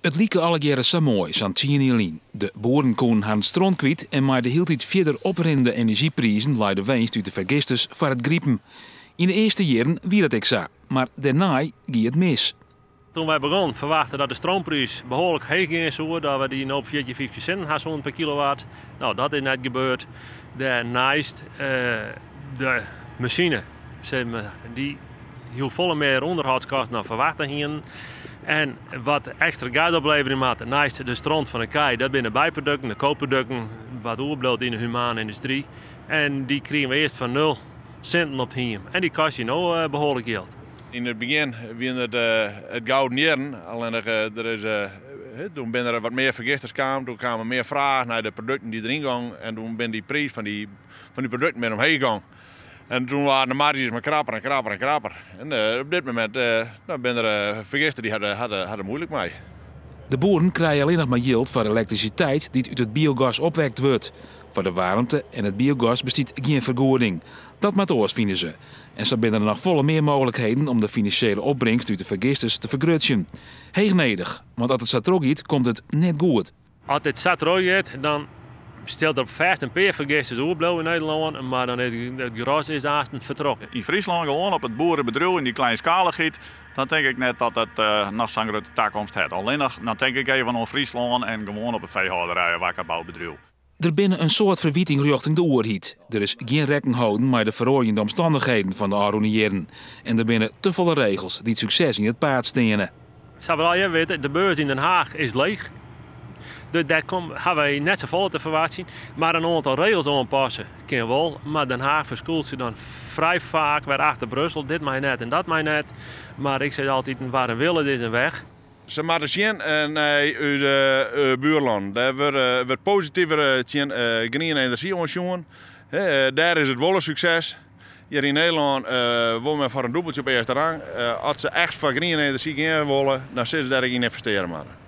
Het lieke alle jaren zo mooi, zo'n Tjinilien. De boeren konden haar stront kwijt en maar de hield iets verder oprende energieprijzen leidde winst uit de vergisters voor het griepen. In de eerste jaren wie dat ik zo, maar daarna ging het mis. Toen wij begonnen verwachten dat de stroomprijs behoorlijk hoog ging, zo dat we die op 50 cent hadden per kilowatt. Nou, dat is net gebeurd. Daarnaast de machine, die hield volle meer onderhoudskosten dan verwacht gingen. En wat extra geld opleveren maakt naast de stront van de kei, dat zijn de bijproducten, de koopproducten, wat oorblijft in de humane industrie. En die kregen we eerst van 0 centen op het hiem. En die kost je nou behoorlijk geld. In het begin waren het gouden jaren, alleen toen ben er wat meer vergisters kwamen, toen kwamen meer vragen naar de producten die erin gingen en toen ben die prijs van die producten meer omheen gegaan. En toen waren de marges maar krapper en krapper en krapper. En op dit moment ben er vergisters die hadden moeilijk mee. De boeren krijgen alleen nog maar yield voor elektriciteit die uit het biogas opwekt wordt. Voor de warmte en het biogas bestaat geen vergoeding. Dat moet oors vinden ze. En zo zijn er nog volle meer mogelijkheden om de financiële opbrengst uit de vergisters te vergrutsen. Heegnedig, want als het zo trog gaat, komt het net goed. Als het zo trog gaat, dan stelt er vast een paar vergisters oorblijven in Nederland, maar dan is het gras is vertrokken. In Friesland gewoon op het boerenbedrijf in die kleinschaligheid, dan denk ik net dat het nog zo'n grote toekomst heeft. Alleen nog, dan denk ik even aan Friesland en gewoon op een veehouderij, een wakkerbouwbedrijf. Er binnen een soort verwieting richting de oerhiet. Er is geen rekening houden met de verrooiende omstandigheden van de aroniëren. En er binnen te volle regels die het succes in het paard stenen. Zoals je weet, de beurs in Den Haag is leeg. Dus daar hebben wij net zo vol te verwachten. Maar een aantal regels aanpassen kan wel. Maar Den Haag verschoelt ze dan vrij vaak weer achter Brussel. Dit mij net en dat mij net. Maar ik zeg altijd, waar een wil is een weg. Ze moeten zien naar onze buurland. Daar wordt positiever green energie ontstaan. Daar is het wel een succes. Hier in Nederland willen we voor een dubbeltje op eerste rang. Als ze echt voor green energie gaan willen, dan zullen ze daar in investeren.